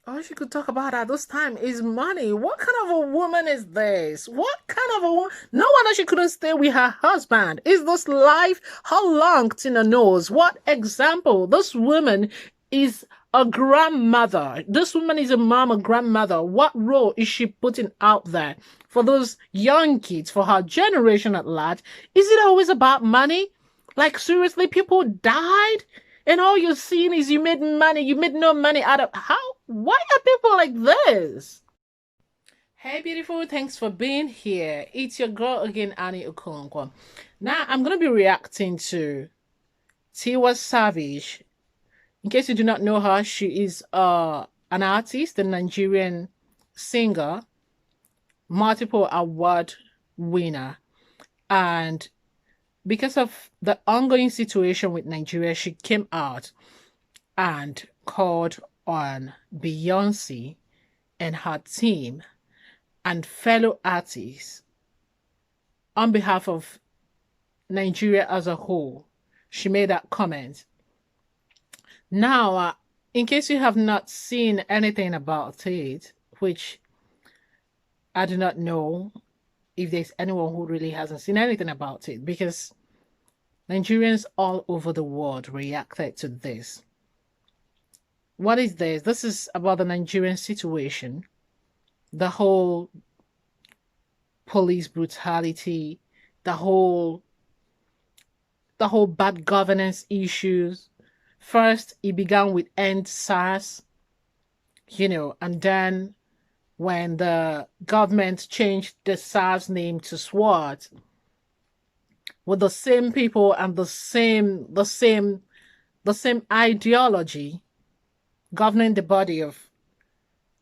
All she could talk about at this time is money. What kind of a woman is this? What kind of a woman? No wonder she couldn't stay with her husband. Is this life? How long Tina knows? What example? This woman is a grandmother. This woman is a mom, a grandmother. What role is she putting out there for those young kids, for her generation at large? Is it always about money? Like, seriously, people died? And all you're seeing is you made money. You made no money out of how? Why are people like this? Hey, beautiful. Thanks for being here. It's your girl again, Annie Okonkwo. Now, I'm going to be reacting to Tiwa Savage. In case you do not know her, she is an artist, a Nigerian singer, multiple award winner. And because of the ongoing situation with Nigeria, she came out and called on Beyoncé and her team and fellow artists on behalf of Nigeria as a whole. She made that comment. Now, in case you have not seen anything about it, which I do not know if there's anyone who really hasn't seen anything about it, because Nigerians all over the world reacted to this. What is this? This is about the Nigerian situation, the whole police brutality, the whole bad governance issues. First, it began with End SARS, and then when the government changed the SARS name to SWAT, with the same people and the same ideology governing the body of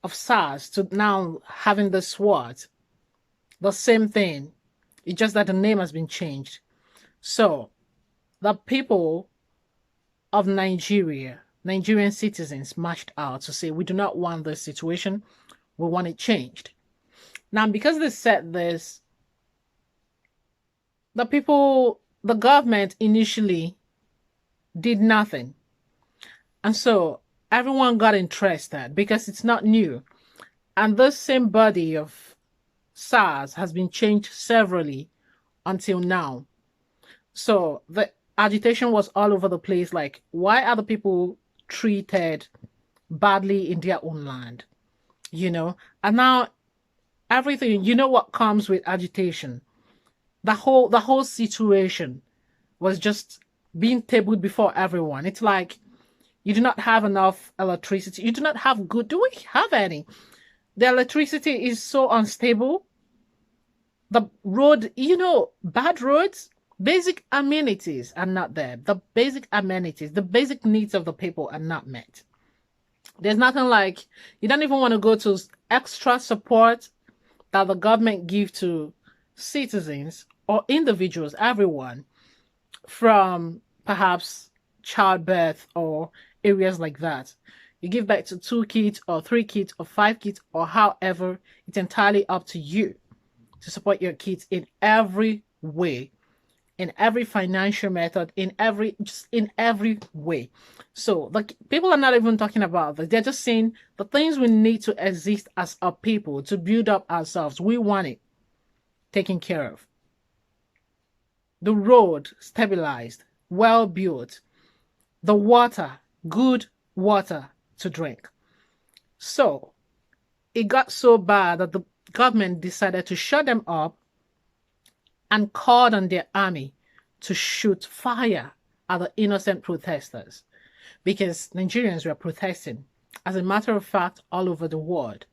SARS, to now having the SWAT, the same thing. It's just that the name has been changed. So the people of Nigeria, Nigerian citizens, marched out to say, we do not want this situation. We want it changed. Now, because they said this, the government initially did nothing. And so everyone got interested because it's not new. And this same body of SARS has been changed severally until now. So the agitation was all over the place. Like, why are the people treated badly in their own land? And now everything, what comes with agitation. The whole situation was just being tabled before everyone. It's like you do not have enough electricity. You do not have good. Do we have any? The electricity is so unstable. The road, bad roads, basic amenities are not there. The basic amenities, the basic needs of the people are not met. There's nothing like, you don't even want to go to extra support that the government give to citizens or individuals, everyone, from perhaps childbirth or areas like that. You give back to 2 kids or 3 kids or 5 kids or however, it's entirely up to you to support your kids in every way, in every financial method, in every way. So the people are not even talking about that. They're just saying the things we need to exist as a people, to build up ourselves. We want it taken care of. The road stabilized, well built. The water, good water to drink. So it got so bad that the government decided to shut them up and called on their army to shoot fire at the innocent protesters, because Nigerians were protesting, as a matter of fact, all over the world.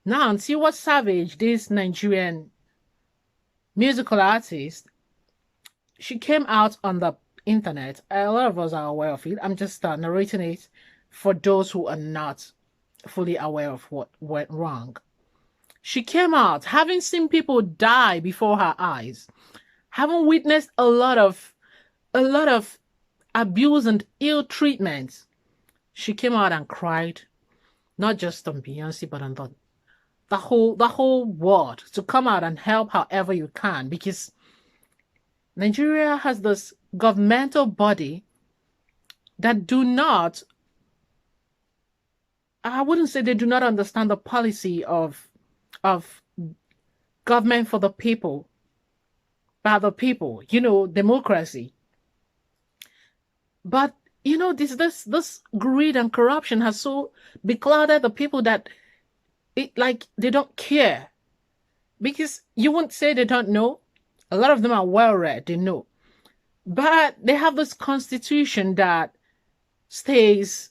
Now, Tiwa Savage, this Nigerian musical artist, she came out on the internet. A lot of us are aware of it. I'm just narrating it for those who are not fully aware of what went wrong. She came out having seen people die before her eyes, having witnessed a lot of abuse and ill treatment. She came out and cried, not just on Beyoncé, but on the whole world, to come out and help however you can, because Nigeria has this governmental body that do not I wouldn't say they do not understand the policy of government for the people, by the people, democracy. But this greed and corruption has so beclouded the people that they don't care. Because you wouldn't say they don't know. A lot of them are well read, they know. But they have this constitution that stays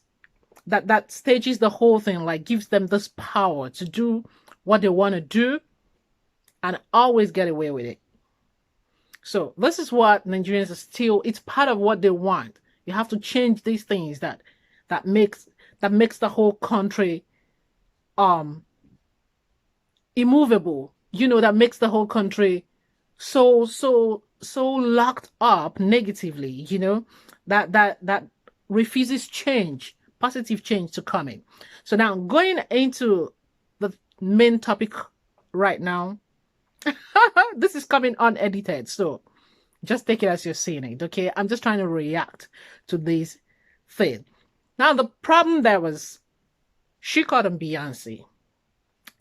that stages the whole thing, like gives them this power to do what they want to do and always get away with it. So this is what Nigerians are still, it's part of what they want. You have to change these things that makes the whole country immovable, that makes the whole country so locked up negatively, that refuses change, positive change to come in. So now going into the main topic right now. This is coming unedited, so just take it as you're seeing it, okay? I'm just trying to react to this thing. Now, the problem there was she called him Beyoncé.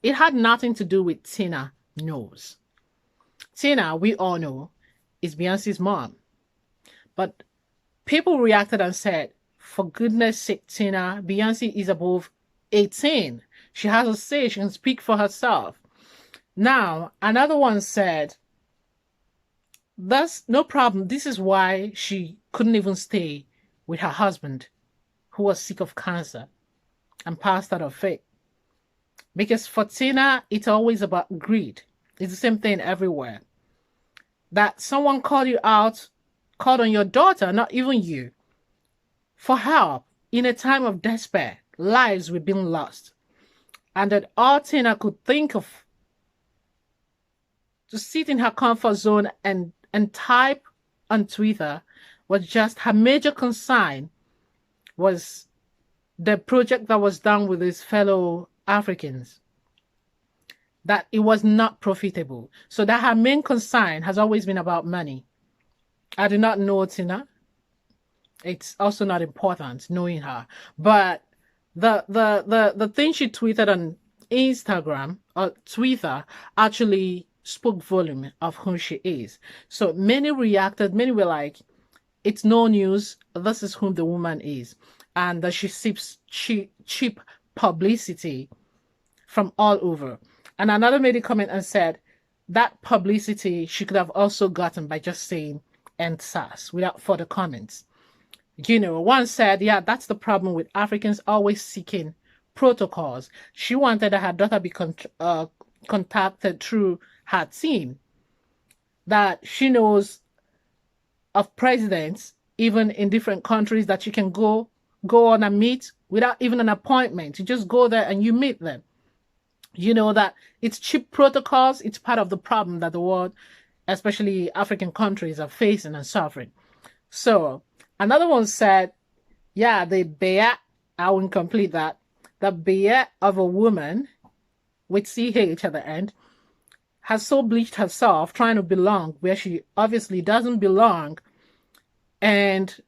It had nothing to do with Tina Knowles. Tina, we all know, is Beyoncé's mom. But people reacted and said, for goodness sake, Tina, Beyoncé is above 18. She has a say, she can speak for herself. Now, another one said, that's no problem. This is why she couldn't even stay with her husband, who was sick of cancer and passed out of faith. Because for Tina, it's always about greed. It's the same thing everywhere. That someone called you out, called on your daughter, not even you, for help in a time of despair. Lives were being lost. And that all Tina could think of to sit in her comfort zone and type on Twitter was just her major concern was the project that was done with his fellow Africans, that it was not profitable. So that her main concern has always been about money. I do not know Tina. It's also not important knowing her. But the thing she tweeted on Instagram or Twitter actually spoke volume of who she is. So many reacted, many were like, it's no news, this is who the woman is. And that she seeks cheap publicity from all over. And another made a comment and said, that publicity she could have also gotten by just saying "end SARS" without further comments. One said, yeah, that's the problem with Africans always seeking protocols. She wanted that her daughter be contacted through her team, that she knows of presidents, even in different countries, that you can go on a meet without even an appointment. You just go there and you meet them. That it's cheap protocols. It's part of the problem that the world, especially African countries, are facing and suffering. So another one said, yeah, the bear, I won't complete that, the bear of a woman with CH at the end has so bleached herself trying to belong where she obviously doesn't belong, and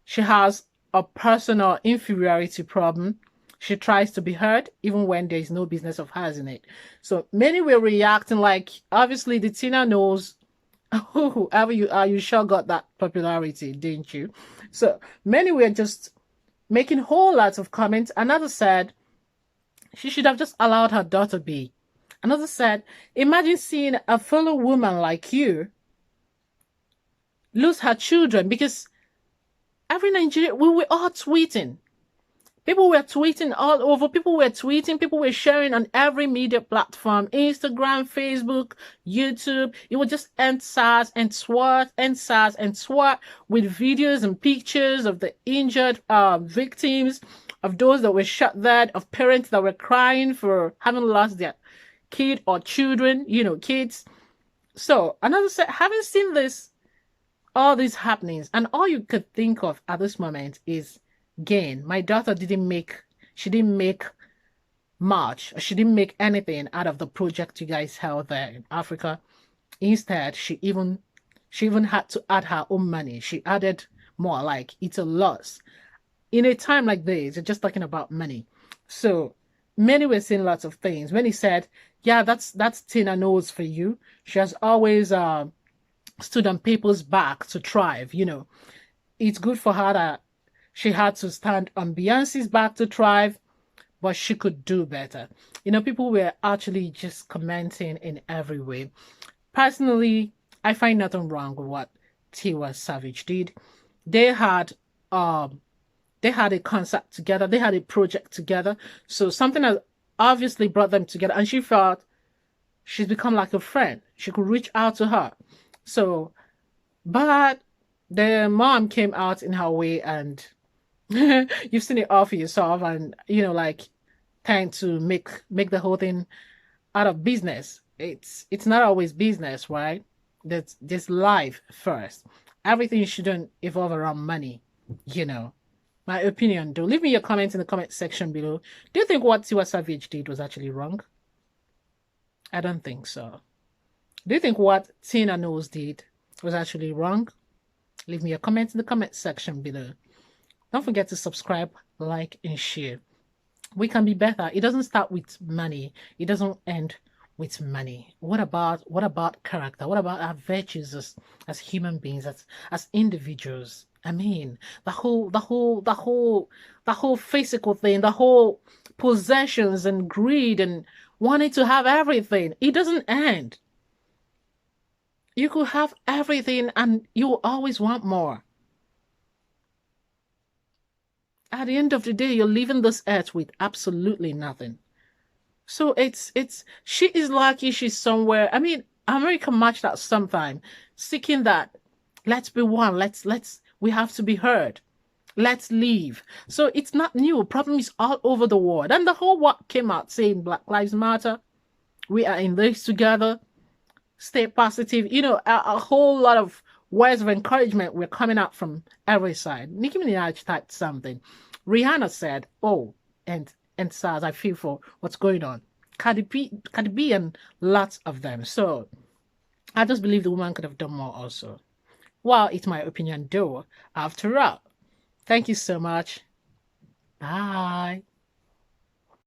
she has a personal inferiority problem. She tries to be heard even when there is no business of hers in it. So many were reacting like, obviously the Tina knows, whoever you are, you sure got that popularity, didn't you? So many were just making whole lots of comments. Another said she should have just allowed her daughter be. Another said, imagine seeing a fellow woman like you lose her children, because every Nigerian, we were all tweeting. People were tweeting all over. People were tweeting. People were sharing on every media platform, Instagram, Facebook, YouTube. It was just end SARS and SWAT, end SARS and SWAT, with videos and pictures of the injured victims, of those that were shot dead, of parents that were crying for having lost their kid or children, kids. So another said, having seen this, all these happenings, and all you could think of at this moment is gain. My daughter didn't make much. She didn't make anything out of the project you guys held there in Africa. Instead, she even had to add her own money. She added more, like it's a loss. In a time like this, you're just talking about money. So many were saying lots of things. When he said, "Yeah, that's Tina Knowles for you. She has always stood on people's back to thrive. It's good for her that she had to stand on Beyonce's back to thrive, but she could do better." People were actually just commenting in every way. Personally, I find nothing wrong with what Tiwa Savage did. They had um they had a concert together, they had a project together. So something has obviously brought them together, and she felt she's become like a friend. She could reach out to her. So, but the mom came out in her way, and you've seen it all for yourself, and like trying to make the whole thing out of business. It's not always business, right? That's just life first. Everything shouldn't evolve around money, you know. My opinion, though. Leave me your comments in the comment section below. Do you think what Tiwa Savage did was actually wrong? I don't think so. Do you think what Tina Knowles did was actually wrong? Leave me your comments in the comment section below. Don't forget to subscribe, like, and share. We can be better. It doesn't start with money. It doesn't end with money. What about character? What about our virtues as human beings, as individuals? I mean, the whole physical thing, the whole possessions and greed and wanting to have everything. It doesn't end. You could have everything and you always want more. At the end of the day, you're leaving this earth with absolutely nothing. So she is lucky she's somewhere. I mean, America matched that sometime, seeking that let's be one, we have to be heard. Let's leave. So it's not new. Problem is all over the world. And the whole world came out saying Black Lives Matter. We are in this together. Stay positive. A whole lot of words of encouragement were coming out from every side. Nicki Minaj typed something. Rihanna said, "Oh, and SARS, I feel for what's going on." Cardi B, and lots of them. So I just believe the woman could have done more also. Well, it's my opinion, though. After all, thank you so much. Bye.